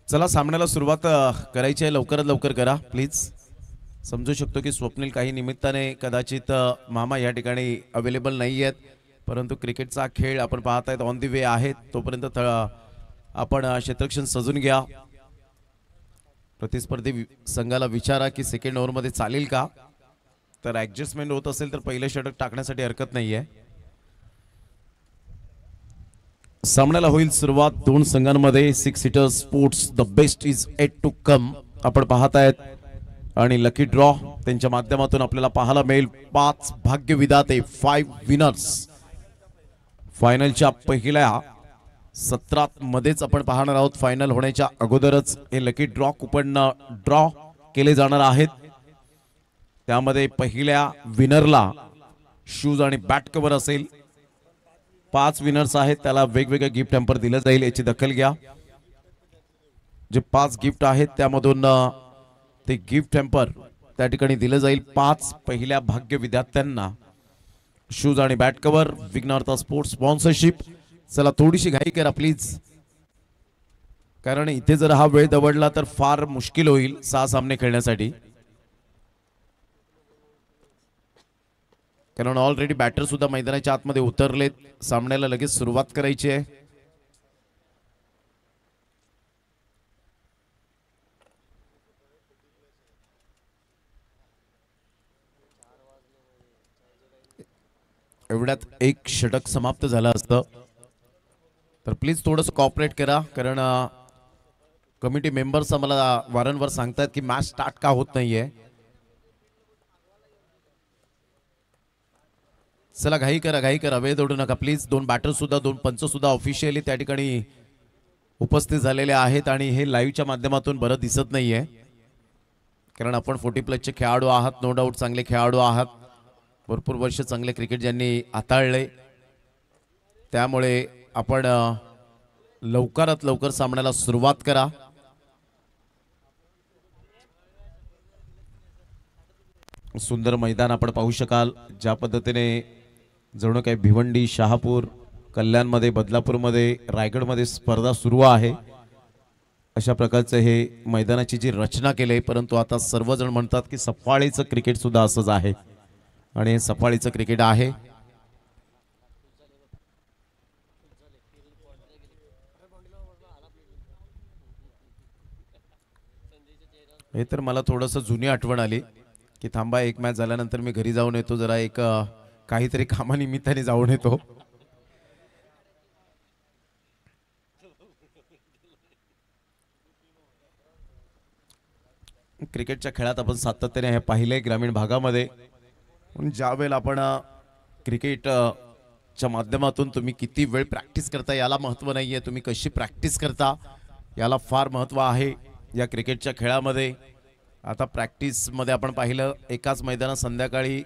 चला सामन्याला सुरुवात करायची आहे, लवकरात लवकर करा प्लीज। समजू शकतो की स्वप्नील काही निमित्ताने कदाचित मामा या ठिकाणी अवेलेबल नाही आहेत, परंतु क्रिकेटचा खेळ आपण पाहत आहेत ऑन दी वे आहे। तोपर्यंत आपण क्षेत्ररक्षण सजून घ्या। प्रतिस्पर्धी संघाला विचारा की सेकंड ओव्हर मध्ये चालेल का, तर ऍडजस्टमेंट होत असेल तर पहिले षटक टाकण्यासाठी हरकत नाहीये। सामन्याला होईल सुरुवात दोन संघांमध्ये। 6 seater sports the best is yet to come आपण पाहत आहेत आणि लकी ड्रॉ त्यांच्या माध्यमातून आपल्याला पाहायला मिळेल 5 भाग्य विधाते 5 विनर्स। फायनलच्या पहिल्या सत्रात मध्येच आपण पाहणार आहोत। फायनल होण्याच्या अगोदरच हे लकी ड्रॉ कुपन ड्रॉ केले जाणार आहेत। त्यामध्ये पहिल्या विनरला शूज आणि बॅट कव्हर असेल। 5 विनर्स आहेत, त्याला वेगवेगळे गिफ्ट हॅम्पर दिलं जाईल, याची दखल घ्या। जे 5 गिफ्ट आहेत त्यामधून ते गिफ्ट हॅम्पर त्या ठिकाणी दिलं जाईल 5 पहिल्या भाग्य विद्यार्थ्यांना शूज आणि बॅट कव्हर। विघ्नहर्ता स्पोर्ट्स स्पॉन्सरशिप। चला थोडीशी घाई करा प्लीज, कारण इथे जर हा वेळ दवडला तर फार मुश्किल होईल 6 सामने खेळण्यासाठी, कारण ऑलरेडी बॅटर सुद्धा मैदानाच्या आतमध्ये उतरलेत। सामन्याला लगेच सुरुवात करायची आहे। एवढ्यात एक षटक समाप्त झालं असतं, तर प्लीज थोडंसं कॉपरेट करा, कारण कमिटी मेंबर्स आम्हाला वारंवार सांगतात की मॅच स्टार्ट का होत नाहीये। चला घाई करा, वेळ दौडू नका प्लीज। 2 बॅटर सुद्धा 2 पंच सुद्धा ऑफिशियली त्या ठिकाणी उपस्थित झालेले आहेत आणि हे लाईव्हच्या माध्यमातून बरं दिसत नाहीये, कारण आपण 40+ खेळाडू आहात, नो डाऊट चांगले खेळाडू आहात, भरपूर वर्ष चांगले क्रिकेट ज्यांनी हाताळले, त्यामुळे आपण लवकरात लवकर सामन्याला सुरुवात करा। सुंदर मैदान आपण पाहू शकाल, ज्या पद्धतीने जणू काही भिवंडी, शहापूर, कल्याणमध्ये, बदलापूरमध्ये, रायगडमध्ये स्पर्धा सुरू आहे, अशा प्रकारचं हे मैदानाची जी रचना केली। परंतु आता सर्वजण म्हणतात की सफाळीचं क्रिकेट सुद्धा असंच आहे, आणि हे सफाळीचं क्रिकेट आहे। हे तर मला थोडंसं जुनी आठवण आली की थांबा, एक मॅच झाल्यानंतर मी घरी जाऊन येतो, जरा एक काहीतरी कामानिमित्ताने जाऊन येतो। क्रिकेटच्या खेळात आपण सातत्याने हे पाहिले ग्रामीण भागामध्ये, ज्या वेळेला आपण क्रिकेटच्या माध्यमातून तुम्ही किती वेळ प्रॅक्टिस करता याला महत्त्व नाहीये, तुम्ही कशी प्रॅक्टिस करता याला फार महत्त्व आहे या क्रिकेटच्या खेळामध्ये। आता प्रॅक्टिस मध्ये आपण पाहिलं एकाच मैदानात संध्याकाळी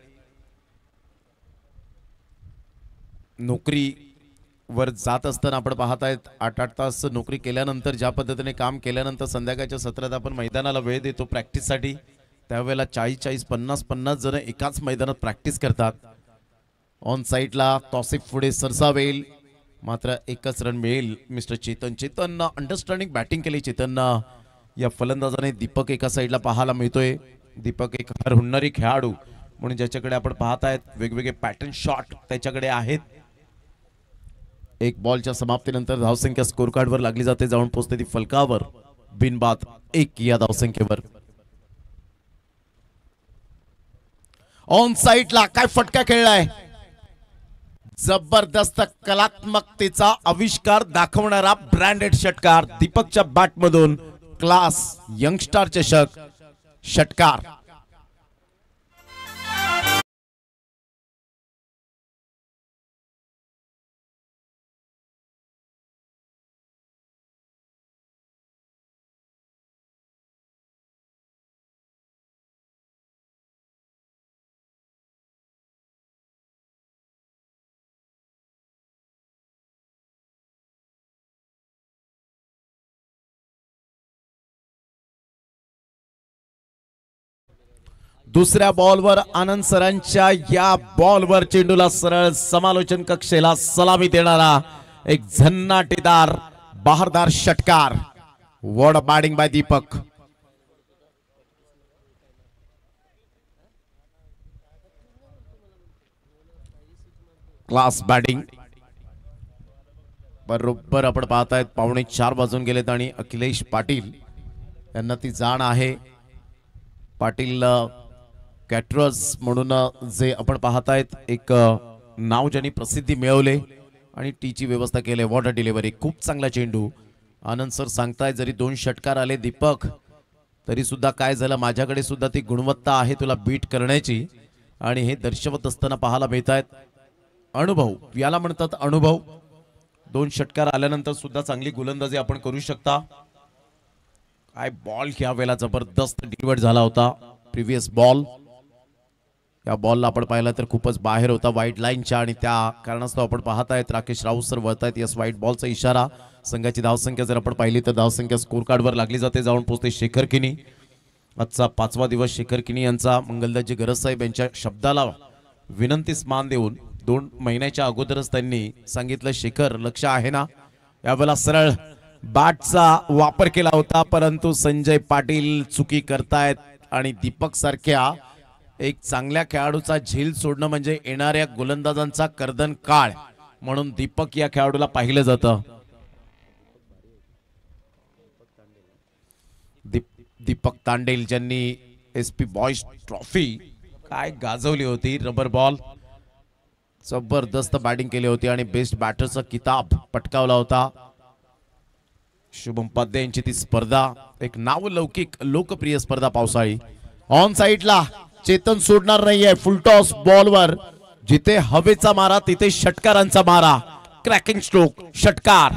नोकरीवर जात असताना आपण पाहत आहेत 8-8 तास नोकरी केल्यानंतर, ज्या पद्धतीने काम केल्यानंतर संध्याकाळच्या सत्रात आपण मैदानाला वेळ देतो प्रॅक्टिससाठी, त्यावेळेला 40-40, 50-50 जण एकाच मैदानात प्रॅक्टिस करतात। ऑन साईडला टॉसिफ पुढे सरसावेल, मात्र एकच रन मिळेल। मिस्टर चेतन अंडरस्टँडिंग बॅटिंग केली चेतननं, या फलंदाजाने दीपक एका साईडला पाहायला मिळतोय। दीपक एक हरहुन्नरी खेळाडू म्हणून ज्याच्याकडे आपण पाहत आहेत वेगवेगळे पॅटर्न शॉट त्याच्याकडे आहेत। एक बॉलच्या समाप्तीनंतर धावसंख्या स्कोर कार्डवर लागली जाते, जाऊन पोहोचते ती फलकावर बिनबाद 1 या धावसंख्येवर। ऑन साईडला काय फटका खेळलाय, जबरदस्त कलात्मकतेचा आविष्कार दाखवणारा ब्रँडेड षटकार दीपकच्या बॅट मधून, क्लास यंगस्टार चषक षटकार। दुसऱ्या बॉलवर आनंद सरांच्या या बॉलवर चेंडूला सरळ समालोचन कक्षेला सलामी देणारा एक झन्नाटेदार बहारदार षटकार What a batting by Deepak. Class batting. बरोबर आपण पाहतायत 3:45 वाजून गेलेत आणि अखिलेश पाटील यांना ती जाण आहे. पाटील कॅटरर्स म्हणून जे आपण पाहतायत एक नाव ज्यांनी प्रसिद्धी मिळवले आणि टीची व्यवस्था केली. वॉटर डिलिव्हरी खूप चांगला चेंडू. आनंद सर सांगताय जरी 2 षटकार आले दीपक तरी सुद्धा काय झालं माझ्याकडे सुद्धा ती गुणवत्ता आहे तुला बीट करण्याची आणि हे दर्शवत असताना पाहायला मिळतायत. अनुभव याला म्हणतात अनुभव. 2 षटकार आल्यानंतर सुद्धा चांगली गोलंदाजी आपण करू शकता. काय बॉल ह्या वेळेला जबरदस्त डिलिव्हर झाला होता. प्रिव्हियस बॉल या बॉलला आपण पाहिलं तर खूपच बाहेर होता वाईट लाईनच्या आणि त्या कारणास्तव आपण पाहतायत राकेश राऊत सर वळतायत. यस वाईट बॉलचा इशारा. संघाची धावसंख्या जर आपण पाहिली तर धावसंख्या स्कोर कार्डवर लागली जाते. जाऊन पोहोचते शेखर किनी. आजचा 5वा दिवस शेखर किनी यांचा. मंगलदाजी गरज साहेब यांच्या शब्दाला विनंतीस मान देऊन 2 महिन्याच्या अगोदरच त्यांनी सांगितलं शेखर लक्ष आहे ना. यावेळेला सरळ बॅटचा वापर केला होता परंतु संजय पाटील चुकी करतायत आणि दीपक सारख्या एक चांगल्या खेळाडूचा झेल सोडणं म्हणजे येणाऱ्या गोलंदाजांचा कर्दन काळ म्हणून दीपक या खेळाडूला पाहिलं जातं. दीपक तांडेल ज्यांनी SP बॉयज ट्रॉफी काय गाजवली होती. रबर बॉल जबरदस्त बॅटिंग केली होती आणि बेस्ट बॅटरचा किताब पटकावला होता. शुभम पाध्ये यांची ती स्पर्धा एक नावलौकिक लोकप्रिय स्पर्धा पावसाळी. ऑन साइडला चेतन सोडणार नाहीये. फुलटॉस बॉलवर जिथे हवेचा मारा तिथे षटकारांचा मारा. क्रॅकिंग स्ट्रोक षटकार.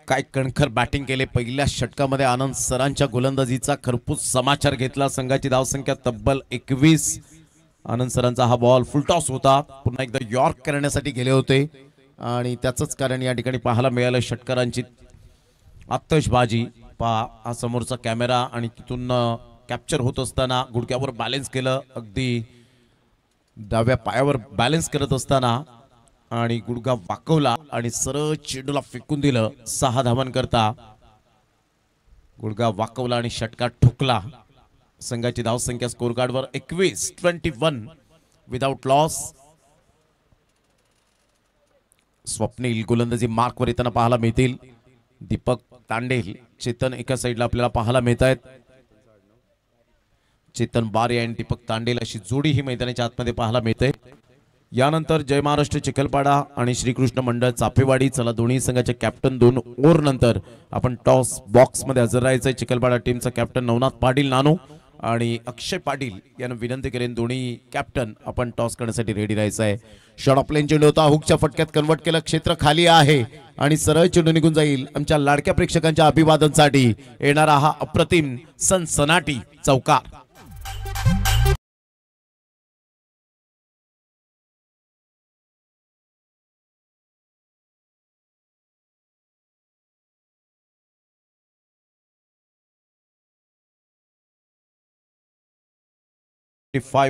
काय कणखर बॅटिंग केले. पहिल्या षटकामध्ये आनंद सरांच्या गोलंदाजीचा खरपूस समाचार घेतला. संघाची धावसंख्या तब्बल 21. आनंद सरांचा हा बॉल फुलटॉस होता. पुन्हा एकदा यॉर्क करण्यासाठी गेले होते आणि त्याचंच कारण या ठिकाणी पाहायला मिळालं. षटकारांची आतषबाजी पहा. हा समोरचा कॅमेरा आणि तिथून कॅप्चर होत असताना गुडघ्यावर बॅलन्स केलं. अगदी डाव्या पायावर बॅलन्स करत असताना आणि गुडघा वाकवला आणि सरळ चेंडूला फेकून दिलं. 6 धावांकरता गुडघा वाकवला आणि षटकार ठोकला. संघाची धावसंख्या स्कोर कार्डवर 21 विदाउट लॉस. स्वप्नील गोलंदाजी मार्कवर येताना पाहायला मिळतील. दीपक तांडेल चेतन एका साईडला आपल्याला पाहायला मिळत आहेत. चेतन बारे आणि दीपक तांडेल अशी जोडी ही मैदानाच्या आतमध्ये पाहायला मिळते. यानंतर जय महाराष्ट्र चिखलपाडा आणि श्रीकृष्ण मंडळ चापेवाडी. चला दोन्ही संघाचे कॅप्टन 2 ओव्हर नंतर आपण टॉस बॉक्स मध्ये हजर राहायचंय. चिखलपाडा टीमचा कॅप्टन नवनाथ पाटील नानो आणि अक्षय पाटील यांना विनंती करेन दोन्ही कॅप्टन आपण टॉस करण्यासाठी रेडी राहायचंय. शॉट ऑफ प्लेन चेंडू होता. हुकच्या फटक्यात कन्वर्ट केलं. क्षेत्र खाली आहे आणि सरळ चेंडू निघून जाईल. आमच्या लाडक्या प्रेक्षकांच्या अभिवादनासाठी येणारा हा अप्रतिम सनसनाटी चौकार.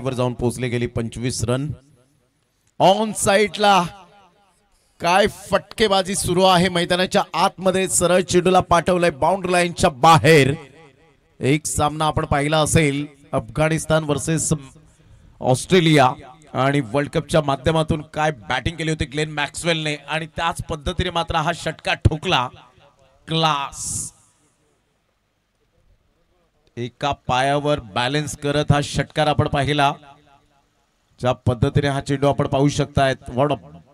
वर जाऊन पोहोचले गेली 25 रन. ऑन साइडला काय फटकेबाजी सुरू आहे मैदानाच्या आतमध्ये. सरळ चेंडूला पाठवलंय बाउंड्री लाईनच्या बाहेर. एक सामना आपण पाहिला असेल अफगाणिस्तान वर्सेस ऑस्ट्रेलिया आणि वर्ल्ड कपच्या माध्यमातून काय बॅटिंग केली होती ग्लेन मॅक्सवेलने आणि त्याच पद्धतीने मात्र हा षटकार ठोकला. क्लास. एका पायावर बॅलन्स करत हा षटकार आपण पाहिला. ज्या पद्धतीने हा चेंडू आपण पाहू शकतायत.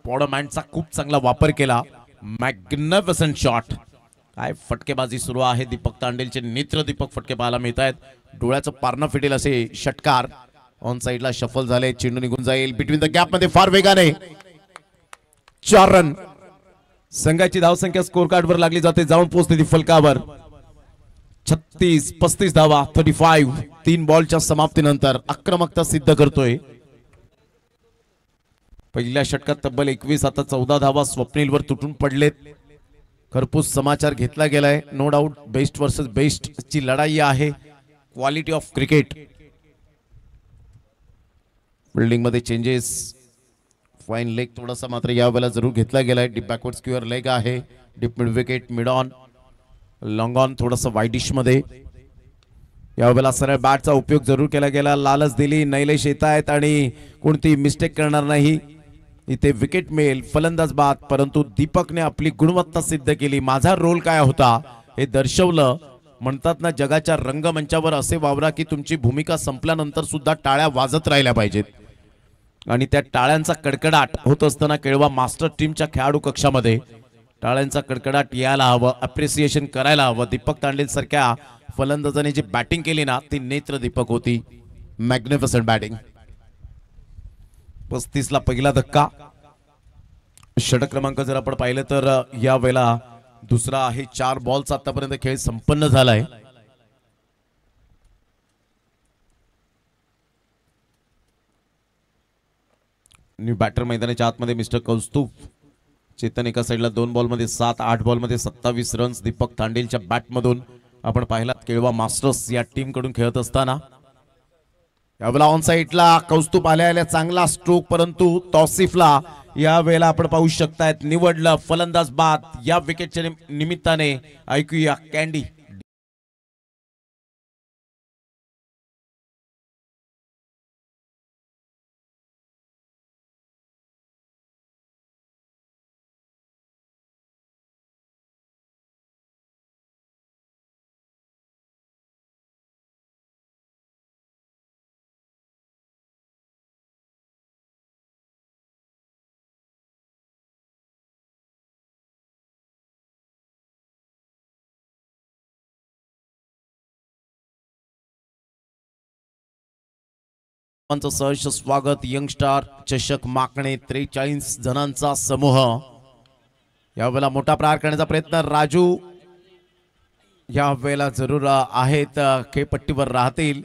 बॉडमॅनचा खूप चांगला वापर केला. Magnificent shot. काय फटकेबाजी सुरू आहे. दीपक तांडेलचे नेत्र दीपक फटके पाहायला मिळत आहेत. डोळ्याचं पारणं फिटेल असे षटकार. ऑन साइडला शफल झाले. चेंडू निघून जाईल बिटवीन द गॅप मध्ये फार वेगाने. 4 रन. संघाची धावसंख्या स्कोर कार्डवर लागली जाते. जाऊन पोहोचते ती फलकावर. 36-35 धावा. 35. 3 बॉलच्या समाप्तीनंतर आक्रमकता सिद्ध करतोय. पहिल्या षटकात तब्बल 21, आता 14 धावा स्वप्नीलवर तुटून पडलेत. खरपूस समाचार घेतला गेलाय. No doubt best versus best ची लढाई आहे. Quality of cricket. फिल्डिंग मध्ये चेंजेस. फाईन लेग थोडासा मात्र यावेळेला जरूर घेतला गेलाय. डीप बॅकवर्ड स्क्वेअर लेग आहे. Deep mid wicket, mid on, long on, थोडासा वाईडिश मध्ये. यावेळेला सरळ बॅटचा उपयोग जरूर केला गेला. लालच दिली. नैलेश येत आहेत आणि कोणती मिस्टेक करणार नाही. इथे विकेट मिळेल, फलंदाज बाद. परंतु दीपकने आपली गुणवत्ता सिद्ध केली. माझा रोल काय होता हे दर्शवलं. म्हणतात ना, जगाच्या रंगमंचावर असे वावरा की तुमची भूमिका संपल्यानंतर सुद्धा टाळ्या वाजत राहिल्या पाहिजेत. आणि त्या टाळ्यांचा कडकडाट होत असताना केळवा मास्टर टीमच्या खेळाडू कक्षामध्ये टाळ्यांचा कडकडाट यायला हवं, अप्रिसिएशन करायला हवं. दीपक तांडेल सारख्या फलंदाजाने जी बॅटिंग केली ना, ती नेत्र दीपक होती. Magnificent batting. 35 ला पहिला धक्का. षटक क्रमांक जर आपण पाहिलं तर या वेळेला दुसरा आहे. 4 बॉलचा आतापर्यंत खेळ संपन्न झालाय. न्यू बॅटर मैदानाच्या आतमध्ये मिस्टर कौस्तुभ. चेतन एका साईडला 2 बॉलमध्ये 7, 8 बॉलमध्ये 27 रन्स. दीपक तांडेलच्या बॅटमधून आपण पाहिलात केळवा मास्टर्स या टीम कडून खेळत असताना. यावेळेला ऑन साईडला कौस्तुभ आल्या चांगला स्ट्रोक, परंतु तौसिफला या वेळेला आपण पाहू शकतायत निवडलं. फलंदाज बाद. या विकेटच्या निमित्ताने ऐकूया कॅन्डी. सहर्ष स्वागत. यंगस्टार चषक माकणे 43 जणांचा समूह. यावेळेला मोठा प्रहार करण्याचा प्रयत्न. राजू या वेळेला जरूर आहेत, खेळपट्टीवर राहतील.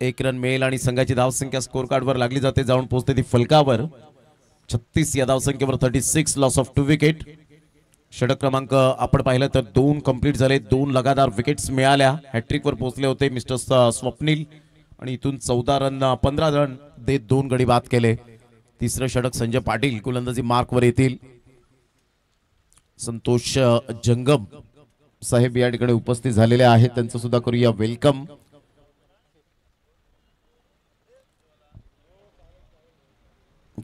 1 रन मिळेल आणि संघाची धावसंख्या स्कोर कार्डवर लागली जाते. जाऊन पोहोचते ती फलकावर. 36 या धावसंख्येवर 36, लॉस ऑफ 2 विकेट. षटक क्रमांक आपण पाहिलं तर 2 कंप्लीट झाले. 2 लगातार विकेट्स मिळाल्या. हॅट्रिकवर पोहोचले होते मिस्टर स्वप्नील आणि इथून 15 रन देत 2 गडी बाद केले. तिसरं षटक संजय पाटील गोलंदाजी मार्कवर येतील. संतोष जंगम साहेब या ठिकाणी उपस्थित झालेले आहेत, त्यांचं सुद्धा करूया वेलकम.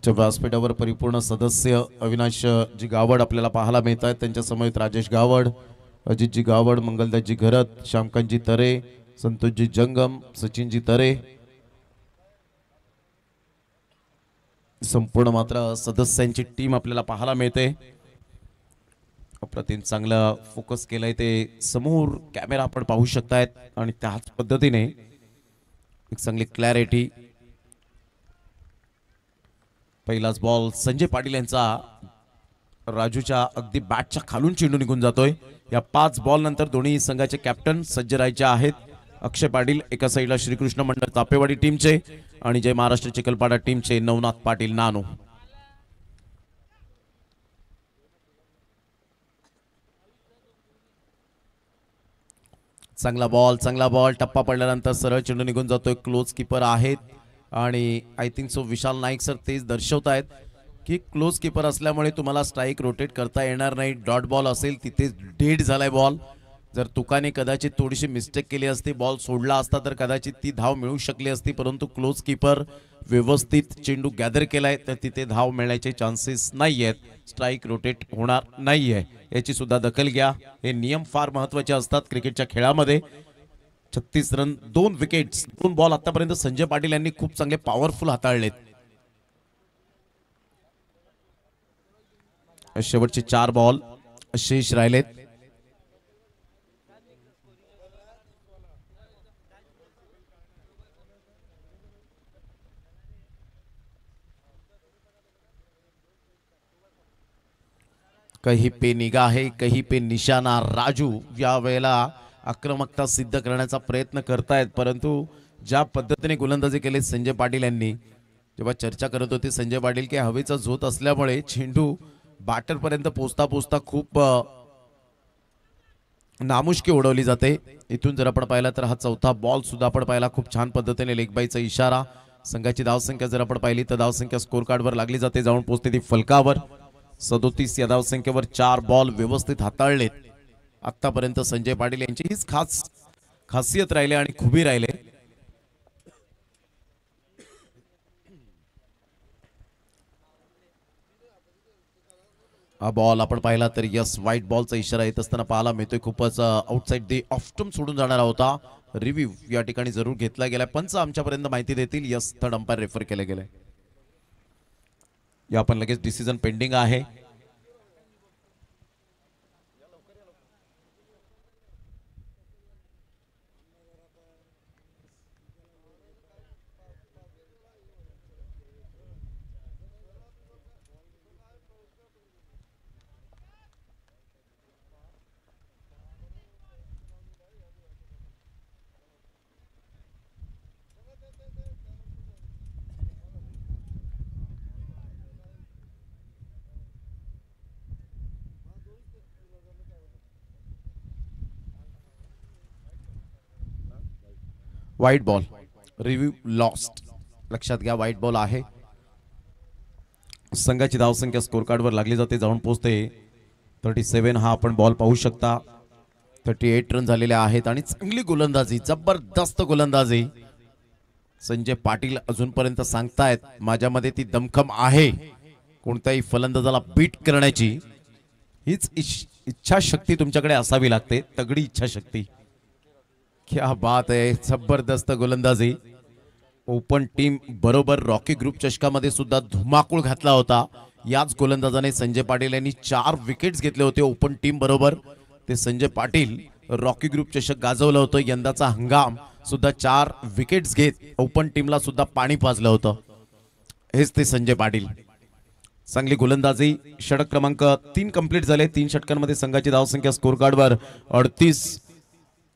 व्यासपीठावर परिपूर्ण सदस्य अविनाश जी गावड आपल्याला पाहायला मिळत आहेत. त्यांच्या समवेत राजेश गावड, अजितजी गावड, मंगलदासजी घरत, श्यामकांतजी तरे, संतोषजी जंगम, सचिनजी तरे, संपूर्ण मात्र सदस्यांची टीम आपल्याला पाहायला मिळते. अप्रतिम चांगलं फोकस केलंय ते समोर कॅमेरा आपण पाहू शकतायत आणि त्याच पद्धतीने एक चांगली क्लॅरिटी. पहिलाच बॉल संजय पाटील यांचा राजूच्या अगदी बॅटच्या खालून चेंडू निघून जातोय. या 5 बॉल नंतर दोन्ही संघाचे कॅप्टन सज्ज राहायचे आहेत. अक्षय पाटील एका साईडला श्रीकृष्ण मंडळ तापेवाडी टीमचे आणि जय महाराष्ट्र चिखलपाडा टीमचे नवनाथ पाटील नानो. चांगला बॉल टप्पा पडल्यानंतर सरळ चेंडू निघून जातोय. क्लोज कीपर आहेत आणि I think so Vishal Naik sir तेच दर्शवतायत की क्लोज कीपर असल्यामुळे तुम्हाला स्ट्राईक रोटेट करता येणार नाही. डॉट बॉल असेल तिथेच डेड झालाय बॉल. जर तुकाने कदाचित थोडीशी मिस्टेक केली असती, बॉल सोडला असता तर कदाचित ती धाव मिळू शकली असती, परंतु क्लोज कीपर व्यवस्थित चेंडू गॅदर केलाय तर तिथे धाव मिळण्याचे चान्सेस नाही आहेत. स्ट्राईक रोटेट होणार नाहीये, याची सुद्धा दखल घ्या. हे नियम फार महत्त्वाचे असतात क्रिकेटच्या खेळामध्ये. 36 रन 2 विकेट्स 2 बॉल आतापर्यंत संजय पाटील यांनी खूप चांगले पॉवरफुल हाताळलेत. शेवटचे 4 बॉल शेष राहिलेत. कहीं पे निगाह है कहीं पे निशाना. राजू या वेळेला आक्रमकता सिद्ध करण्याचा प्रयत्न करतायत, परंतु ज्या पद्धतीने गोलंदाजी केली संजय पाटील यांनी, जेव्हा चर्चा करत होते संजय पाटील की हवेचा झोत असल्यामुळे चेंडू बॅटर पर्यंत पोहोचता पोहोचता खूप नामुष्की उडवली जाते. इथून जर आपण पाहिला तर हा चौथा बॉल सुद्धा आपण पाहिला, खूप छान पद्धतीने लेग बायचा इशारा. संघाची धावसंख्या जर आपण पाहिली तर धावसंख्या स्कोर कार्डवर लागली जाते, जाऊन पोहोचते ती फलकावर. 37 या धावसंख्येवर 4 बॉल व्यवस्थित हाताळलेत आतापर्यंत संजय पाटील यांची हीच खासियत राहिले आणि खुबी राहिले. हा बॉल आपण पाहिला तर यस व्हाईट बॉलचा इशारा येत असताना पाहायला मिळतोय. खूपच आउटसाइड दी ऑफ स्टंप सोडून जाणारा होता. रिव्ह्यू या ठिकाणी जरूर घेतला गेला. पंच आमच्यापर्यंत माहिती देतील. यस थर्ड अंपायर रेफर केले गेले. या पण लगेच डिसिजन पेंडिंग आहे. White ball review lost. लक्षात घ्या व्हाईट बॉल आहे. संघाची धावसंख्या स्कोर कार्डवर लागली जाते, जाऊन पोहोचते 37. हा आपण बॉल पाहू शकता. 38 रन झालेले आहेत आणि चांगली गोलंदाजी, जबरदस्त गोलंदाजी संजय पाटील अजूनपर्यंत सांगतायत. माझ्यामध्ये ती दमखम आहे कोणत्याही फलंदाजाला बीट करण्याची. हीच इच्छाशक्ती तुमच्याकडे असावी लागते, तगडी इच्छाशक्ती. क्या बात आहे, जबरदस्त गोलंदाजी. ओपन टीम बरोबर रॉकी ग्रुप चषकामध्ये सुद्धा धुमाकूळ घातला होता. याच गोलंदाजाने संजय पाटील यांनी 4 विकेट्स घेतले होते ओपन टीम बरोबर. ते संजय पाटील रॉकी ग्रुप चषक गाजवलं होतं. यंदाचा हंगाम सुद्धा 4 विकेट्स घेत ओपन टीमला सुद्धा पाणी पाजलं होतं. हेच ते संजय पाटील. चांगली गोलंदाजी. षटक क्रमांक 3 कंप्लीट झाले. 3 षटकांमध्ये संघाची धावसंख्या स्कोर कार्डवर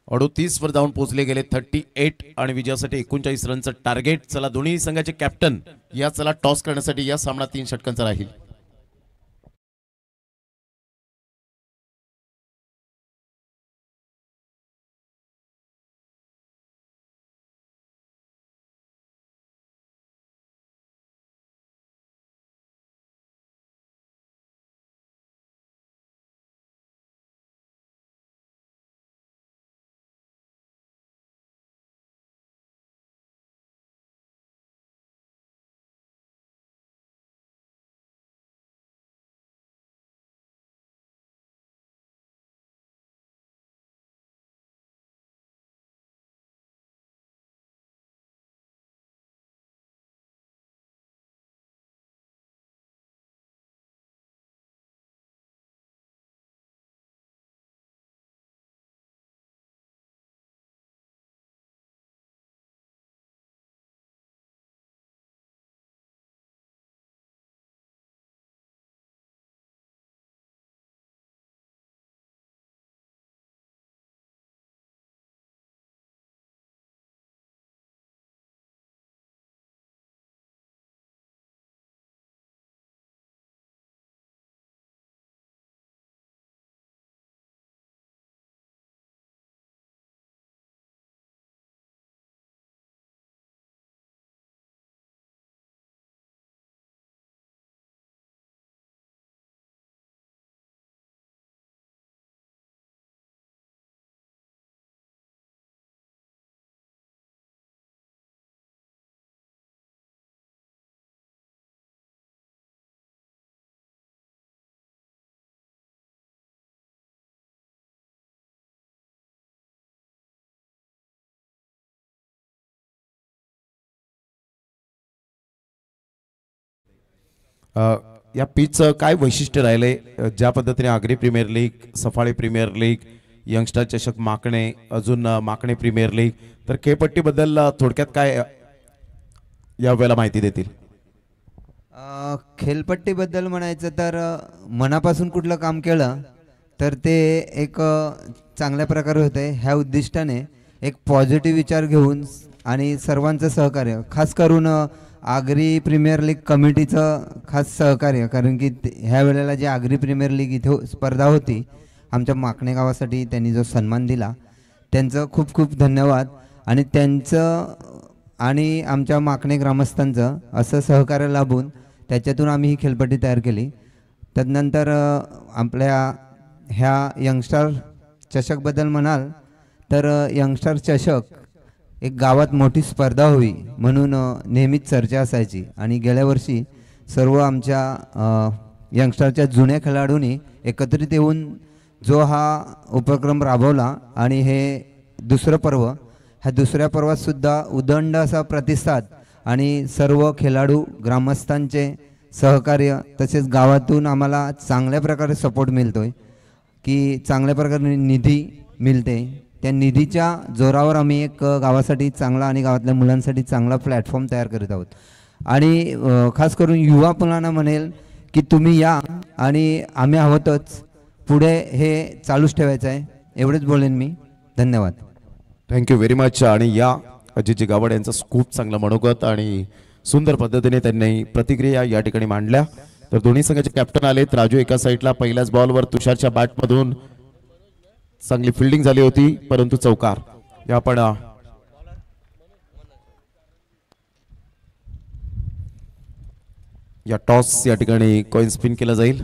38 वर जाऊन पोहोचले गेले. 38 आणि विजयासाठी 39 रनचं टार्गेट. चला दोन्ही संघाचे कॅप्टन या चला टॉस करण्यासाठी. या सामना 3 षटकांचा राहील. या पिचचं काय वैशिष्ट्य राहिले, ज्या पद्धतीने Agri premier league, Saphale premier league, youngster चषक माकणे, अजून माकणे प्रीमियर लीग, तर खेळपट्टीबद्दल थोडक्यात काय यावेळेला माहिती देतील? खेळपट्टीबद्दल म्हणायचं तर मनापासून कुठलं काम केलं तर ते एक चांगल्या प्रकारे होते. ह्या उद्दिष्टाने एक पॉझिटिव्ह विचार घेऊन आणि सर्वांचं सहकार्य, खास करून आगरी प्रीमियर लीग कमिटीचं खास सहकार्य, कारण की ह्या वेळेला जी आगरी प्रीमियर लीग इथे स्पर्धा होती आमच्या माकणे गावासाठी त्यांनी जो सन्मान दिला त्यांचं खूप खूप धन्यवाद. आणि त्यांचं आणि आमच्या माकणे ग्रामस्थांचं असं सहकार्य लाभून त्याच्यातून आम्ही ही खेळपट्टी तयार केली. तदनंतर आपल्या ह्या यंगस्टर चषकबद्दल म्हणाल तर यंगस्टर चषक एक गावात मोठी स्पर्धा होई म्हणून नेहमीच चर्चा असायची. आणि गेल्या वर्षी सर्व आमच्या यंगस्टरच्या जुन्या खेळाडूंनी एकत्रित येऊन जो हा उपक्रम राबवला आणि हे दुसरं पर्व, ह्या दुसऱ्या पर्वातसुद्धा उदंड असा प्रतिसाद आणि सर्व खेळाडू ग्रामस्थांचे सहकार्य तसेच गावातून आम्हाला चांगल्या प्रकारे सपोर्ट मिळतो आहे की चांगल्या प्रकारे निधी मिळते. त्या निधीच्या जोरावर आम्ही एक गावासाठी चांगला आणि गावातल्या मुलांसाठी चांगला प्लॅटफॉर्म तयार करत आहोत. आणि खास करून युवा मुलांना म्हणेल की तुम्ही या आणि आम्ही आहोतच, पुढे हे चालूच ठेवायचं आहे. एवढेच बोलेन मी. धन्यवाद. Thank you very much. आणि या अजितजी गावड यांचं खूप चांगलं मनोगत आणि सुंदर पद्धतीने त्यांनी प्रतिक्रिया या ठिकाणी मांडल्या. तर दोन्ही संघाचे कॅप्टन आलेत. राजू एका साईडला, पहिल्याच बॉलवर तुषारच्या बॅटमधून चांगली फिल्डिंग झाली होती परंतु चौकार. या पण या टॉस या ठिकाणी कॉइन स्पिन केला जाईल.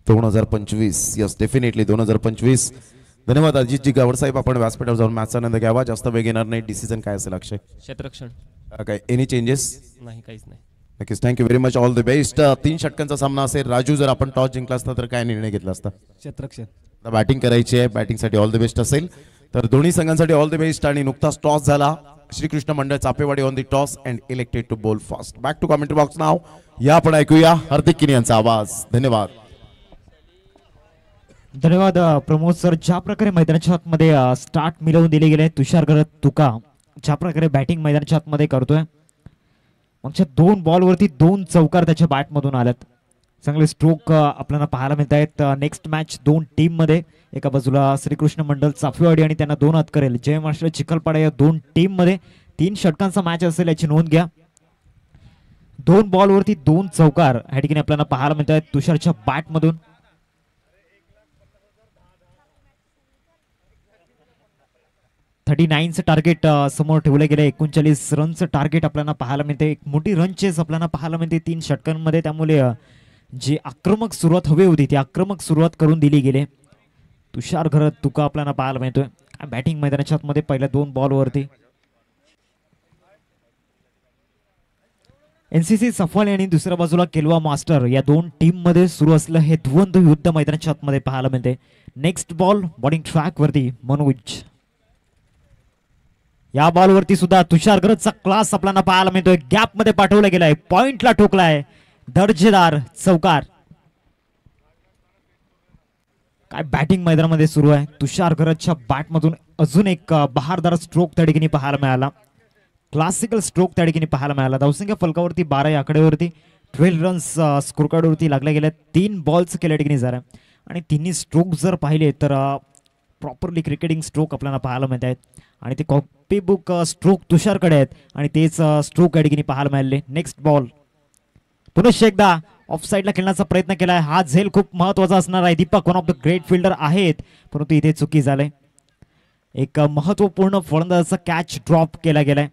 2025 यस डेफिनेटली 2025. धन्यवाद अजितजी गावड साहेब. आपण व्यासपीठावर जाऊन मॅचचा आनंद घ्यावा. जास्त वेळ घेणार नाही. डिसिजन काय असेल अक्षय? क्षेत्ररक्षण. काय एनी चेंजेस? नाही, काहीच नाही. नक्कीच. Thank you very much. All the best. 3 षटकांचा सामना असेल. राजू जर आपण टॉस जिंकला असता तर काय निर्णय घेतला असता? क्षेत्ररक्षण. बॅटिंग करायची आहे. बॅटिंगसाठी ऑल द बेस्ट असेल. तर दोन्ही संघांसाठी ऑल द बेस्ट. आणि नुकताच टॉस झाला. Shrikrishna Mandal Chapewadi on the toss and elected to bowl fast. Back to commentary box नाव. या आपण ऐकूया हार्दिक किनी यांचा आवाज. धन्यवाद. धन्यवाद प्रमोद सर. ज्या प्रकारे मैदानाच्या आतमध्ये स्टार्ट मिळवून दिले गेले तुषार गरत तुका, ज्या प्रकारे बॅटिंग मैदानाच्या आतमध्ये करतोय, मागच्या 2 बॉलवरती 2 चौकार त्याच्या बॅटमधून आल्यात. चांगले स्ट्रोक आपल्याला पाहायला मिळत आहेत. नेक्स्ट मॅच 2 टीम मध्ये, एका बाजूला श्रीकृष्ण मंडल चाफेवाडी आणि त्यांना 2 हात करेल जय महाराष्ट्र चिखलपाडा, या 2 टीम मध्ये 3 षटकांचा मॅच असेल याची नोंद घ्या. 2 बॉलवरती 2 चौकार ह्या ठिकाणी आपल्याला पाहायला मिळत आहेत तुषारच्या बॅटमधून. 39चं टार्गेट समोर ठेवलं गेलं. 39 रनचं टार्गेट आपल्याला पाहायला मिळते. एक मोठी रन चेस आपल्याला पाहायला मिळते 3 षटकांमध्ये. त्यामुळे जी आक्रमक सुरुवात हवी होती ती आक्रमक सुरुवात करून दिली गेली. तुषार गरत तुका आपल्याला पाहायला मिळतोय बॅटिंग मैदानाच्या आतमध्ये पहिल्या 2 बॉलवरती. एनसीसी सफाळे आणि दुसऱ्या बाजूला केलवा मास्टर या 2 टीम मध्ये सुरू असलं हे द्वंद्व युद्ध मैदानाच्या आतमध्ये पाहायला मिळते. नेक्स्ट बॉल बॉलिंग ट्रॅक वरती मनोज. या बॉलवरती सुद्धा तुषार गरजचा क्लास आपल्याला पाहायला मिळतोय. गॅप मध्ये पाठवला गेलाय, पॉइंटला ठोकलाय, दर्जेदार चौकार. काय बॅटिंग मैदानामध्ये सुरू आहे. तुषार गरजच्या बॅटमधून अजून एक बहारदार स्ट्रोक त्या ठिकाणी पाहायला मिळाला. क्लासिकल स्ट्रोक त्या ठिकाणी पाहायला मिळाला. धावसंख्या फलकावरती 12 या आकड्यावरती 12 रन्स स्कोर कार्डवरती लागल्या गेल्या. 3 बॉल्स केल्या ठिकाणी झाल्या आणि तिन्ही स्ट्रोक जर पाहिले तर प्रॉपरली क्रिकेटिंग स्ट्रोक आपल्याला पाहायला मिळत आहेत. आणि ते कॉपी बुक स्ट्रोक तुषारकडे आहेत आणि तेच स्ट्रोक या ठिकाणी पाहायला मिळाले. नेक्स्ट बॉल पुनश्च एकदा ऑफ साईडला खेळण्याचा प्रयत्न केलाय. हा झेल खूप महत्वाचा असणार आहे. Deepak one of the great fielder आहेत परंतु इथे चुकी झाले. एक महत्वपूर्ण फलंदाजाचा कॅच ड्रॉप केला गेलाय.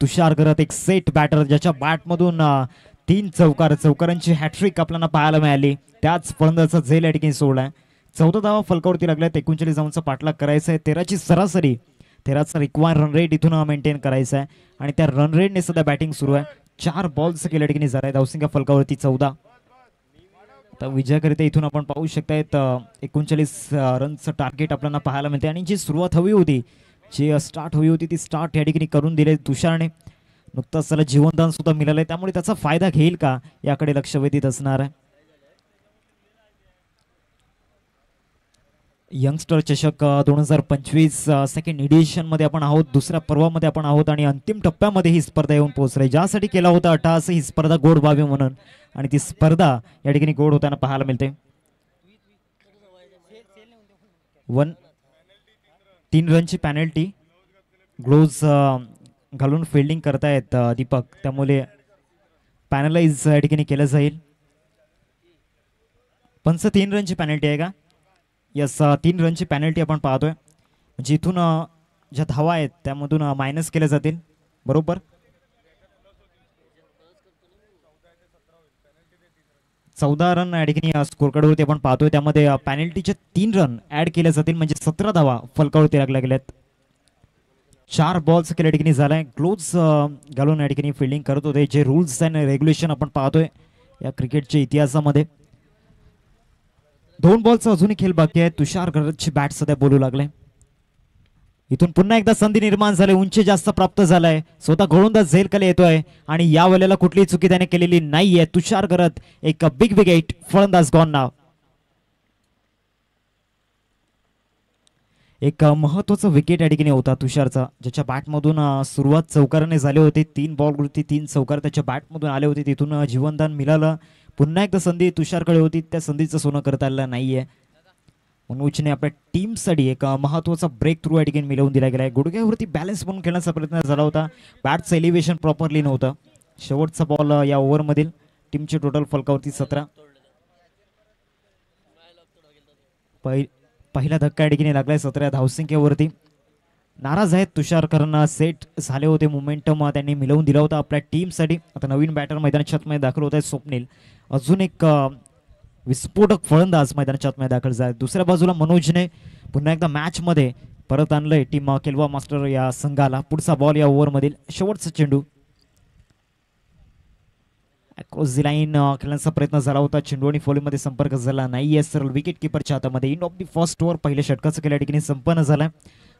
तुषार गरत एक सेट बॅटर ज्याच्या बॅटमधून 3 चौकारांची हॅट्रिक आपल्याला पाहायला मिळाली. त्याच फलंदाजाचा झेल या ठिकाणी सोडलाय. 14 धावा फलकावरती लागल्यात. 39 धावांचा पाठलाग करायचा आहे. 13ची सरासरी, 13चा रिक्वायर रन रेट इथून मेंटेन करायचा आहे आणि त्या रन रेटने सध्या बॅटिंग सुरू आहे. 4 बॉल्स केल्या ठिकाणी झालाय. धावसंख्या फलकावरती 14. आता विजयाकरिता इथून आपण पाहू शकतायत 39 रनचं टार्गेट आपल्याला पाहायला मिळते. आणि जी सुरुवात हवी होती, जी स्टार्ट हवी होती ती स्टार्ट या ठिकाणी करून दिले तुषारने. नुकताच त्याला जीवनदान सुद्धा मिळालंय त्यामुळे त्याचा फायदा घेईल का याकडे लक्ष वेधित असणार आहे. यंगस्टर चषक 2025 सेकंड एडिशन मध्ये आपण आहोत, दुसऱ्या पर्वामध्ये आपण आहोत आणि अंतिम टप्प्यामध्ये ही स्पर्धा येऊन पोहोचली, ज्यासाठी केला होता अट्टाहास ही स्पर्धा गोड व्हावी म्हणून, आणि ती स्पर्धा या ठिकाणी गोड होताना पाहायला मिळते. 3 रनची पॅनल्टी, ग्लोव्ज घालून फिल्डिंग करतायत दीपक, त्यामुळे पॅनलाइज या ठिकाणी केलं जाईल. पंच 3 रनची पॅनल्टी आहे का? यस, 3 रनची पॅनल्टी आपण पाहतोय, म्हणजे इथून ज्या धावा आहेत त्यामधून मायनस केल्या जातील. बरोबर, 14 रन या ठिकाणी स्कोर कार्डवरती आपण पाहतोय, त्यामध्ये पॅनल्टीचे 3 रन ऍड केले जातील, म्हणजे 17 धावा फलकावरती लागल्या गेल्यात. 4 बॉल्स केल्या ठिकाणी झालाय, ग्लोव्ज घालून या ठिकाणी फिल्डिंग करत होते. जे रूल्स अँड रेग्युलेशन आपण पाहतोय या क्रिकेटच्या इतिहासामध्ये. 2 बॉलचा अजूनही खेळ बाकी आहे. तुषार गरजची बॅट सध्या बोलू लागले. इथून पुन्हा एकदा संधी निर्माण झाली, उंची जास्त प्राप्त झालाय, स्वतः गोलंदाज झेलखाली येतोय आणि या वेळेला कुठलीही चुकी त्याने केलेली नाहीये. तुषार गरज एक बिग विकेट, फलंदाज गॉन नाव. एक महत्वाचा विकेट या ठिकाणी होता तुषारचा, ज्याच्या बॅटमधून सुरुवात चौकाराने झाली होती. 3 बॉलवरती 3 चौकार त्याच्या बॅटमधून आले होते, तिथून जीवनदान मिळालं. पुन्हा एकदा संधी तुषारकडे होती, त्या संधीचं सोनं करता आलं नाहीये. मनोजने आपल्या टीमसाठी एक महत्वाचा ब्रेक थ्रू या ठिकाणी मिळवून दिला गेला आहे. गुडघ्यावरती बॅलन्स बनवून खेळण्याचा प्रयत्न झाला होता, बॅटचं एलिव्हेशन प्रॉपरली नव्हतं. शेवटचा बॉल या ओव्हरमधील, टीमचे टोटल फलकावरती 17. पहिला धक्का या ठिकाणी लागलाय 17 धावसंख्येवरती. नाराज आहेत तुषार, कारण सेट झाले होते, मोमेंटम त्यांनी मिळवून दिला होता आपल्या टीमसाठी. आता नवीन बॅटर मैदानाच्या आतमध्ये दाखल होत आहे स्वप्नील, अजून एक विस्फोटक फलंदाज मैदानाच्या आतमध्ये दाखल झाला. दुसऱ्या बाजूला मनोजने पुन्हा एकदा मॅच मध्ये परत आणलंय टीम केलवा मास्टर या संघाला. पुढचा बॉल या ओव्हरमधील, शेवटचा चेंडू अक्रॉस दी लाईन खेळण्याचा प्रयत्न झाला होता, चेंडू आणि फॉलीमध्ये संपर्क झाला नाहीये. सरळ विकेट किपरच्या हातामध्ये. End of the first over, पहिल्या षटकाचा खेळ या ठिकाणी संपन्न झालाय.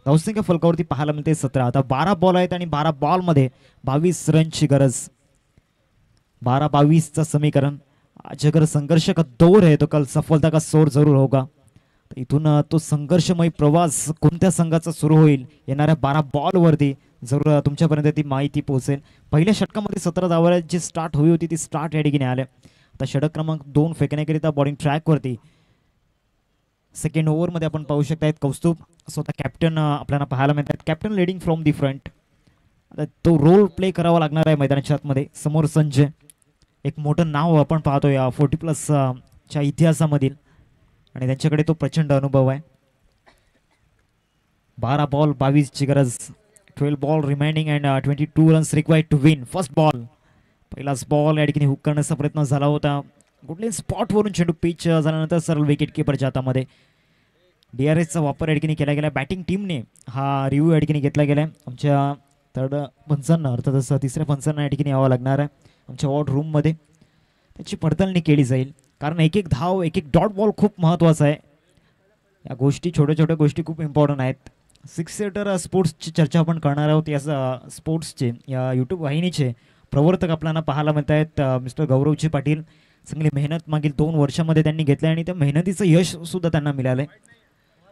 धावसंख्या फलकावरती पाहायला मिळते 17. आता 12 बॉल आहेत आणि 12 बॉल मध्ये 22 रनची गरज. 12-22चं समीकरण. आज अगर संघर्ष का दौर है तो कल सफलता का सोर जरूर होगा. इथून तो संघर्षमय प्रवास कोणत्या संघाचा सुरू होईल येणाऱ्या 12 बॉलवरती जरूर तुमच्यापर्यंत ती माहिती पोहोचेल. पहिल्या षटकामध्ये 17 धावा जी स्टार्ट हवी होती ती स्टार्ट या ठिकाणी आल्या. आता षटक क्रमांक 2 फेकण्याकरिता बॉलिंग ट्रॅकवरती. सेकंड ओव्हरमध्ये आपण पाहू शकता कौस्तुभ स्वतः कॅप्टन आपल्याला पाहायला मिळतात. Captain leading from the front. आता तो रोल प्ले करावा लागणार आहे मैदानाच्या आतमध्ये. समोर संजय, एक मोठं नाव आपण पाहतो या 40+ च्या इतिहासामधील, आणि त्यांच्याकडे तो प्रचंड अनुभव आहे. 12 बॉल 22ची गरज. 12 ball remaining and 22 runs required to win. First ball, पहिलाच बॉल या ठिकाणी हुक करण्याचा प्रयत्न झाला होता. कुठल्याही स्पॉटवरून चेंडू पिच झाल्यानंतर सरळ विकेट किपरच्या हातामध्ये. DRSचा वापर या ठिकाणी केला गेला. बॅटिंग टीमने हा रिव्ह्यू या ठिकाणी घेतला गेला. आमच्या थर्ड पंचांना अर्थातच तिसऱ्या पंचांना या ठिकाणी यावं लागणार आहे. आमच्या वॉर्ड रूममध्ये त्याची पडताळणी केली जाईल, कारण एक एक धाव, एक एक डॉट बॉल खूप महत्त्वाचा आहे. या गोष्टी, छोट्या छोट्या गोष्टी खूप इम्पॉर्टंट आहेत. 6 सीटर स्पोर्ट्सची चर्चा आपण करणार आहोत. या स्पोर्ट्सचे या यूट्यूब वाहिनीचे प्रवर्तक आपल्याला पाहायला मिळत आहेत मिस्टर गौरवजी पाटील. चांगली मेहनत मागील 2 वर्षामध्ये त्यांनी घेतली आणि त्या मेहनतीचं यश सुद्धा त्यांना मिळालंय.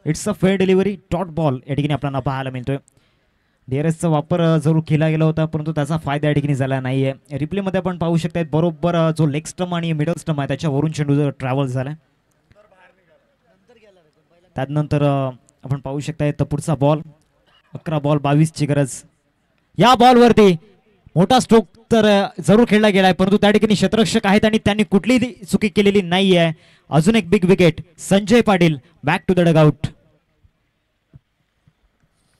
It's a fair delivery, dot ball या ठिकाणी आपल्याला पाहायला मिळतोय. DRSचा वापर जरूर केला गेला होता, परंतु त्याचा फायदा या ठिकाणी झाला नाहीये. रिप्लेमध्ये आपण पाहू शकता बरोबर जो लेग स्टंप आणि मिडल स्टंप आहे त्याच्यावरून चेंडू ट्रॅव्हल झाला. त्यानंतर आपण पाहू शकता पुढचा बॉल. 11 बॉल 22ची गरज. या बॉलवरती मोठा स्ट्रोक तर जरूर खेळला गेलाय, परंतु त्या ठिकाणी क्षेत्ररक्षक आहेत आणि त्यांनी कुठलीही चुकी केलेली नाहीये. अजून एक big wicket. Sanjay Patil back to the dugout.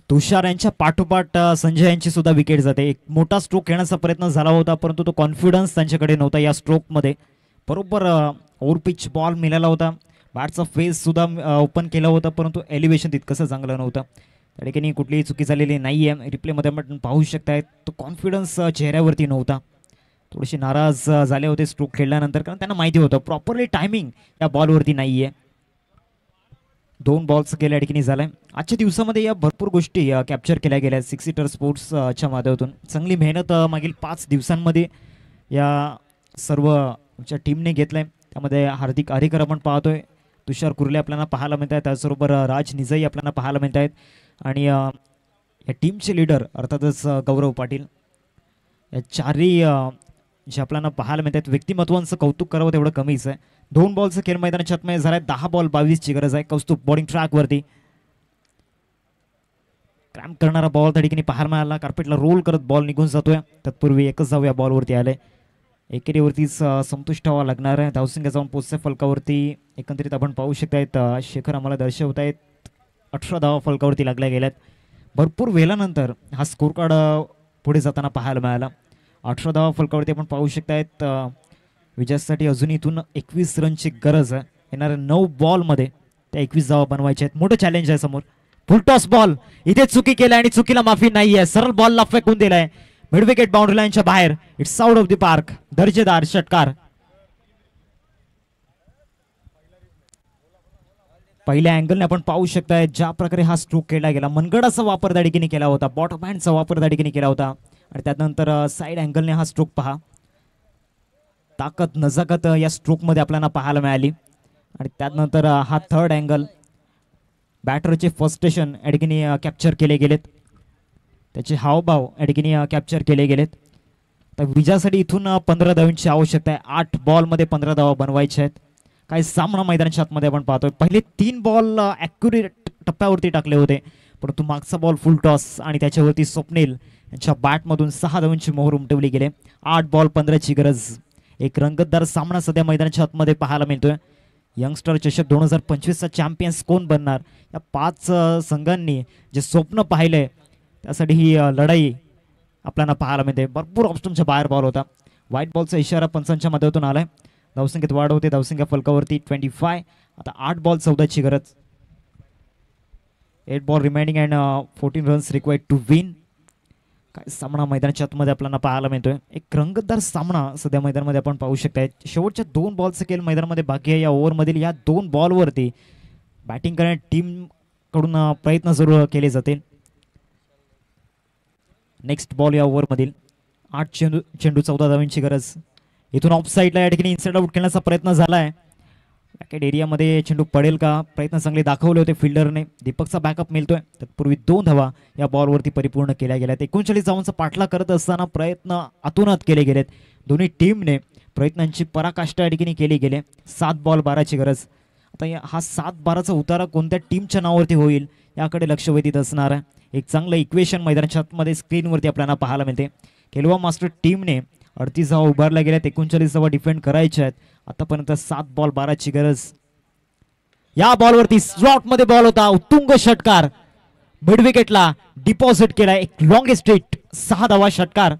Tushar यांच्या पाठोपाठ संजय यांची सुद्धा विकेट जाते. एक मोठा स्ट्रोक खेळण्याचा प्रयत्न झाला होता, परंतु तो कॉन्फिडन्स त्यांच्याकडे नव्हता या स्ट्रोकमध्ये. बरोबर ओव्हर पिच बॉल मिळाला होता. बॅटचा फेस सुद्धा ओपन केला होता, परंतु एलिव्हेशन तितकंसं चांगलं नव्हतं. त्या ठिकाणी कुठलीही चुकी झालेली नाहीये. रिप्लेमध्ये आपण पाहू शकताय तो कॉन्फिडन्स चेहऱ्यावरती नव्हता. थोडेसे नाराज झाले होते स्ट्रोक खेळल्यानंतर, कारण त्यांना माहिती होतं प्रॉपरली टायमिंग या बॉलवरती नाहीये. 2 बॉल्स गेल्या या ठिकाणी झालाय. आजच्या दिवसामध्ये या भरपूर गोष्टी कॅप्चर केल्या गेल्या 6 सीटर स्पोर्ट्सच्या माध्यमातून. चांगली मेहनत मागील 5 दिवसांमध्ये या सर्व आमच्या टीमने घेतलाय. त्यामध्ये हार्दिक आरेकर आपण पाहतोय, तुषार कुर्ले आपल्याला पाहायला मिळत आहेत, त्याचबरोबर राज निजाई आपल्याला पाहायला मिळत आहेत आणि या टीमचे लीडर अर्थातच गौरव पाटील. या चारही जे आपल्याला पाहायला मिळत आहेत, व्यक्तिमत्वांचं कौतुक करावं तेवढं कमीच आहे. 2 बॉलचं खेळ मैदानाच्या आतमध्ये झालाय. 10 बॉल 22 ची गरज आहे. कौस्तुभ बॉलिंग ट्रॅकवरती क्रॅम्प करणारा बॉल त्या ठिकाणी पाहायला मिळाला. कार्पेटला रोल करत बॉल निघून जातोय. तत्पूर्वी एकच धाव या बॉलवरती आले. एकेरीवरतीच संतुष्ट व्हावं लागणार आहे. धावसंख्या जाऊन पोचते फलकावरती. एकंदरीत आपण पाहू शकतायत शेखर आम्हाला दर्शवत आहेत 18 धावा फलकावरती लागल्या गेल्यात. भरपूर वेळानंतर हा स्कोर कार्ड पुढे जाताना पाहायला मिळाला. 18 धावा फलकावरती आपण पाहू शकतायत. विजयासाठी अजून इथून 21 रनची गरज आहे. येणाऱ्या 9 बॉलमध्ये त्या 21 धावा बनवायच्या आहेत. मोठं चॅलेंज आहे समोर. फुल टॉस बॉल इथे चुकी केली आणि चुकीला माफी नाहीये. सरळ बॉलला फेकून दिलाय मिड विकेट बाउंड्री लाईनच्या बाहेर. It's out of the park. दर्जेदार षटकार. पहिल्या अँगलने आपण पाहू शकताय ज्या प्रकारे हा स्ट्रोक केला गेला. मनगडाचा वापर त्या ठिकाणी केला होता. बॉटम हँडचा वापर त्या ठिकाणी केला होता आणि त्यानंतर साईड अँगलने हा स्ट्रोक पहा. ताकद नजाकत या स्ट्रोक मध्ये आपल्याला पाहायला मिळाली. आणि त्यानंतर हा थर्ड अँगल बॅटरचे फर्स्टेशन या ठिकाणी कॅप्चर केले गेलेत. त्याचे हावभाव या ठिकाणी कॅप्चर केले गेलेत. तर विजयासाठी इथून 15 धावांची आवश्यकता आहे. 8 बॉलमध्ये 15 धावा बनवायच्या आहेत. काही सामना मैदानाच्या आतमध्ये आपण पाहतोय. पहिले 3 बॉल ॲक्युरेट टप्प्यावरती टाकले होते, परंतु मागचा बॉल फुल टॉस आणि त्याच्यावरती स्वप्नील यांच्या बॅटमधून 6 धावांची मोहर उमटवली गेले. 8 बॉल 15 ची गरज. एक रंगतदार सामना सध्या मैदानाच्या आतमध्ये पाहायला मिळतोय. यंगस्टर चषक 2025चा चॅम्पियन्स कोण बनणार या 5 संघांनी जे स्वप्न पाहिले त्यासाठी ही लढाई आपल्याला पाहायला मिळते. भरपूर ऑप्शनच्या बाहेर बॉल होता. व्हाईट बॉलचा इशारा पंचांच्या माध्यमातून आलाय. धावसंख्येत वाढ होते. धावसंख्या फलकावरती 25. आता 8 बॉल 14 ची गरज. 8 ball remaining and 14 runs required to win. काय सामना मैदानाच्या आतमध्ये आपल्याला पाहायला मिळतोय. एक रंगतदार सामना सध्या मैदानामध्ये आपण पाहू शकताय. शेवटच्या 2 बॉलचा खेळ मैदानामध्ये बाकी आहे. या ओव्हरमधील या 2 बॉलवरती बॅटिंग करण्यात टीम कडून प्रयत्न जरूर केले जातील. नेक्स्ट बॉल या ओव्हरमधील 8 चेंडू 14 धावांची गरज. इथून ऑफ साईडला या ठिकाणी इनसाइड आउट खेळण्याचा प्रयत्न झालाय. बॅकेट एरियामध्ये चेंडू पडेल का, प्रयत्न चांगले दाखवले होते फिल्डरने. दीपकचा बॅकअप मिळतोय. तत्पूर्वी 2 धावा या बॉलवरती परिपूर्ण केल्या गेल्यात. 39 धावांचा पाठलाग करत असताना प्रयत्न आतूनात केले गेलेत. दोन्ही टीमने प्रयत्नांची पराकाष्ठा या ठिकाणी केली गेले. 7 बॉल 12 ची गरज. आता हा 7-12चा उतारा कोणत्या टीमच्या नावावरती होईल याकडे लक्ष वेधित असणार आहे. एक चांगलं इक्वेशन मैदानाच्या आतमध्ये स्क्रीनवरती आपल्याला पाहायला मिळते. केलवा मास्टर टीमने 38 धावा उभारल्या गेल्यात. 39 धावा डिफेंड करायच्या आहेत. आतापर्यंत 7 बॉल 12 ची गरज. या बॉलवरती स्लॉट मध्ये बॉल होता. उत्तुंग षटकार मिड विकेटला डिपॉझिट केला. एक लॉंगेस्ट हिट 6 धावा षटकार.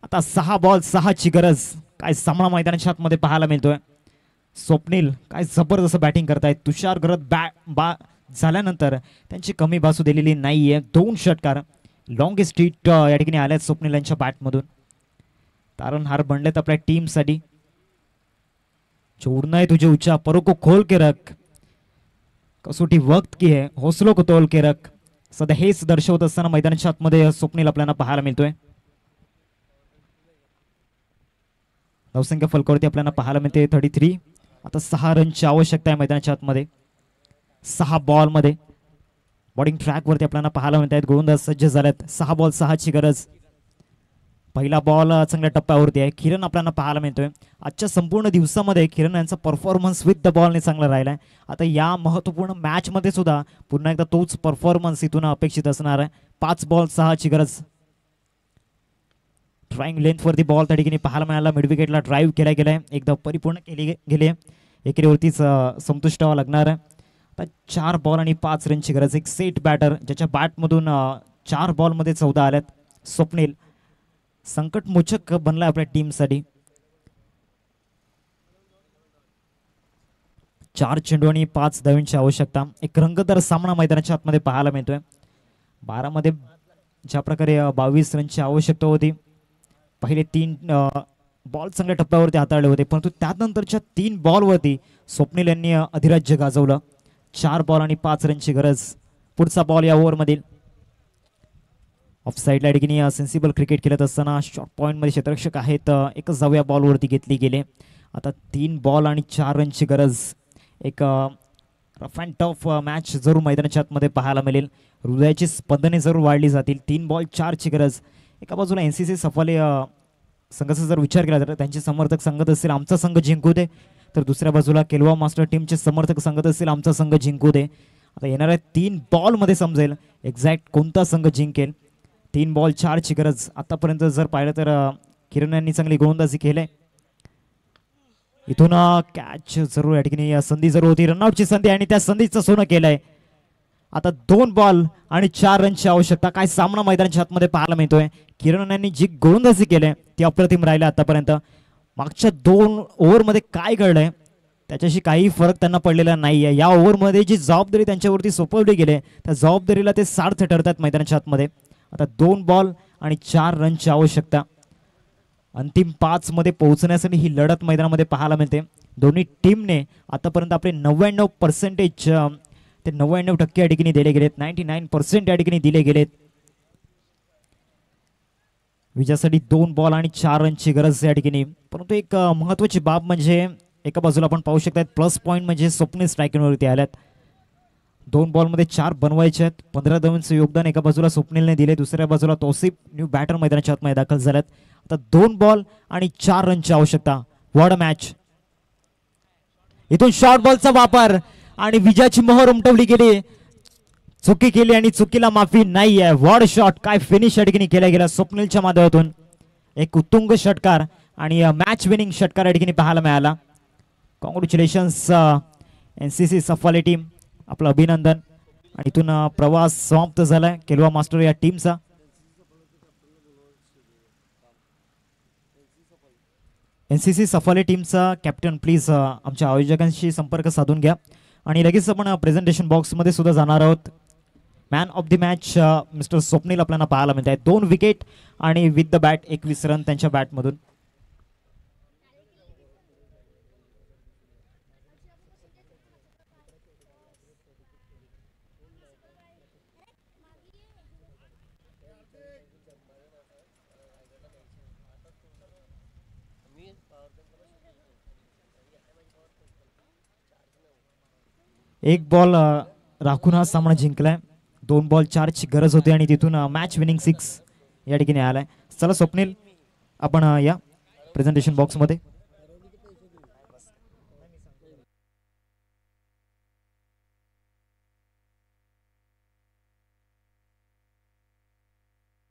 आता 6 बॉल 6 ची गरज. काय सामना मैदानाच्या आतमध्ये पाहायला मिळतोय. स्वप्नील काय जबरदस्त बॅटिंग करतायत. तुषार गरत झाल्यानंतर त्यांची कमी बाजू दिलेली नाहीये. 2 षटकार लॉंगेस्ट हिट या ठिकाणी आल्यात स्वप्नील यांच्या बॅटमधून. तारणहार बनलेत आपल्या टीमसाठी. छोड़ना है तुझे ऊंचा परों को खोल के रख. कसोटी वक्त की है हौसलों को तोल के रख. सध्या हेच दर्शवत असताना मैदानाच्या आतमध्ये स्वप्नील आपल्याला पाहायला मिळतोय. धावसंख्या फलकावरती आपल्याला पाहायला मिळते 33. आता 6 रनची आवश्यकता आहे मैदानाच्या आतमध्ये. 6 बॉल मध्ये बॉलिंग ट्रॅक वरती आपल्याला पाहायला मिळत आहेत. गोलंदाज सज्ज झाल्यात. 6 बॉल 6 ची गरज. पहिला बॉल चांगल्या टप्प्यावरती आहे. किरण आपल्याला पाहायला मिळतोय. आजच्या संपूर्ण दिवसामध्ये किरण यांचा परफॉर्मन्स विथ द बॉलने चांगला राहिलाय. आता या महत्वपूर्ण मॅच मध्ये सुद्धा पुन्हा एकदा तोच परफॉर्मन्स इथून अपेक्षित असणार आहे. 5 बॉल 6 ची गरज. ड्राइंग लेंथ वरती बॉल त्या ठिकाणी पाहायला मिळाला. मिड विकेटला ड्राईव्ह केला गेलाय. एकदा परिपूर्ण केली गेली. एकेरीवरतीच संतुष्ट व्हावं लागणार आहे. आता 4 बॉल आणि 5 रनची गरज. एक सेट बॅटर ज्याच्या बॅटमधून 4 बॉलमध्ये 14 आल्यात. स्वप्नील संकटमोचक बनलाय आपल्या टीमसाठी. 4 चेंडू आणि 5 धावांची आवश्यकता. एक रंगतदार सामना मैदानाच्या आतमध्ये पाहायला मिळतोय. 12 मध्ये ज्या प्रकारे 22 रनची आवश्यकता होती. पहिले 3 बॉल चांगल्या टप्प्यावरती हाताळले होते, परंतु त्यानंतरच्या 3 बॉलवरती स्वप्नील यांनी अधिराज्य गाजवलं. 4 बॉल आणि 5 रनची गरज. पुढचा बॉल या ओव्हरमधील ऑफ साईडला ठिकाणी सेन्सिबल क्रिकेट खेळत असताना शॉर्ट पॉईंटमध्ये क्षेत्ररक्षक आहेत. एकच धाव या बॉलवरती घेतली गेले. आता 3 बॉल आणि 4 रनची गरज. एक रफ अँड टफ मॅच जरूर मैदानाच्या आतमध्ये पाहायला मिळेल. हृदयाची स्पंदने जरूर वाढली जातील. 3 बॉल 4ची गरज. एका बाजूला NCC सफाले संघाचा जर विचार केला तर त्यांचे समर्थक सांगत असतील आमचा संघ जिंकू दे, तर दुसऱ्या बाजूला केलवा मास्टर टीमचे समर्थक सांगत असतील आमचा संघ जिंकू दे. आता येणाऱ्या 3 बॉलमध्ये समजेल एक्झॅक्ट कोणता संघ जिंकेल. 3 बॉल 4ची गरज. आतापर्यंत जर पाहिलं तर किरण यांनी चांगली गोलंदाजी केली. इथून कॅच जरूर या ठिकाणी संधी जरूर होती, रनआउटची संधी आणि त्या संधीचं सोनं केलंय. आता 2 बॉल आणि 4 रनची आवश्यकता. काय सामना मैदानाच्या आतमध्ये पाहायला मिळतोय. किरण यांनी जी गोलंदाजी केली ती अप्रतिम राहिली आतापर्यंत. मागच्या 2 ओव्हरमध्ये काय घडलंय त्याच्याशी काही फरक त्यांना पडलेला नाहीये. या ओव्हरमध्ये जी जबाबदारी त्यांच्यावरती सोपवली गेली त्या जबाबदारीला ते सार्थ ठरतात मैदानाच्या आतमध्ये. आता 2 बॉल आणि 4 रनची आवश्यकता. अंतिम 5 मध्ये पोहोचण्यासाठी ही लढत मैदानामध्ये पाहायला मिळते. दोन्ही टीमने आतापर्यंत आपले 99% ते 99% या ठिकाणी दिले गेलेत. 99% या ठिकाणी दिले गेलेत. विजयासाठी 2 बॉल आणि 4 रनची गरज या ठिकाणी. परंतु एक महत्वाची बाब म्हणजे एका बाजूला आपण पाहू शकता प्लस पॉईंट म्हणजे स्वप्नील स्ट्रायकिंगवरती आल्यात. 2 बॉलमध्ये 4 बनवायचे आहेत. 15 धावांचं योगदान एका बाजूला स्वप्नीलने दिले, दुसऱ्या बाजूला तौसिफ न्यू बॅटर मैदानाच्या आतमध्ये दाखल झाल्यात. आता 2 बॉल आणि 4 रनची आवश्यकता. Ward match. इथून शॉर्ट बॉलचा वापर आणि विजयाची मोहर उमटवली गेली. चुकी केली आणि चुकीला माफी नाही आहे. वॉड शॉट काय फिनिश या ठिकाणी केला गेला स्वप्नीलच्या माध्यमातून. एक उत्तुंग षटकार आणि मॅच विनिंग षटकार या ठिकाणी पाहायला मिळाला. कॉंग्रॅच्युलेशन्स NCC सफाले टीम, आपलं अभिनंदन. आणि इथून प्रवास समाप्त झालाय केलवा मास्टर या टीमचा. NCC सफाले टीमचा कॅप्टन प्लीज आमच्या आयोजकांशी संपर्क साधून घ्या आणि लगेच आपण प्रेझेंटेशन बॉक्समध्ये सुद्धा जाणार आहोत. Man of the match mister Swapnil आपल्याला पाहायला मिळत आहे. 2 विकेट आणि विथ द बॅट 21 रन त्यांच्या बॅटमधून. एक बॉल राखून हा सामना जिंकलाय. 2 बॉल 4ची गरज होती आणि तिथून मॅच विनिंग 6 या ठिकाणी आलाय. चला स्वप्नील आपण या प्रेझेंटेशन बॉक्समध्ये.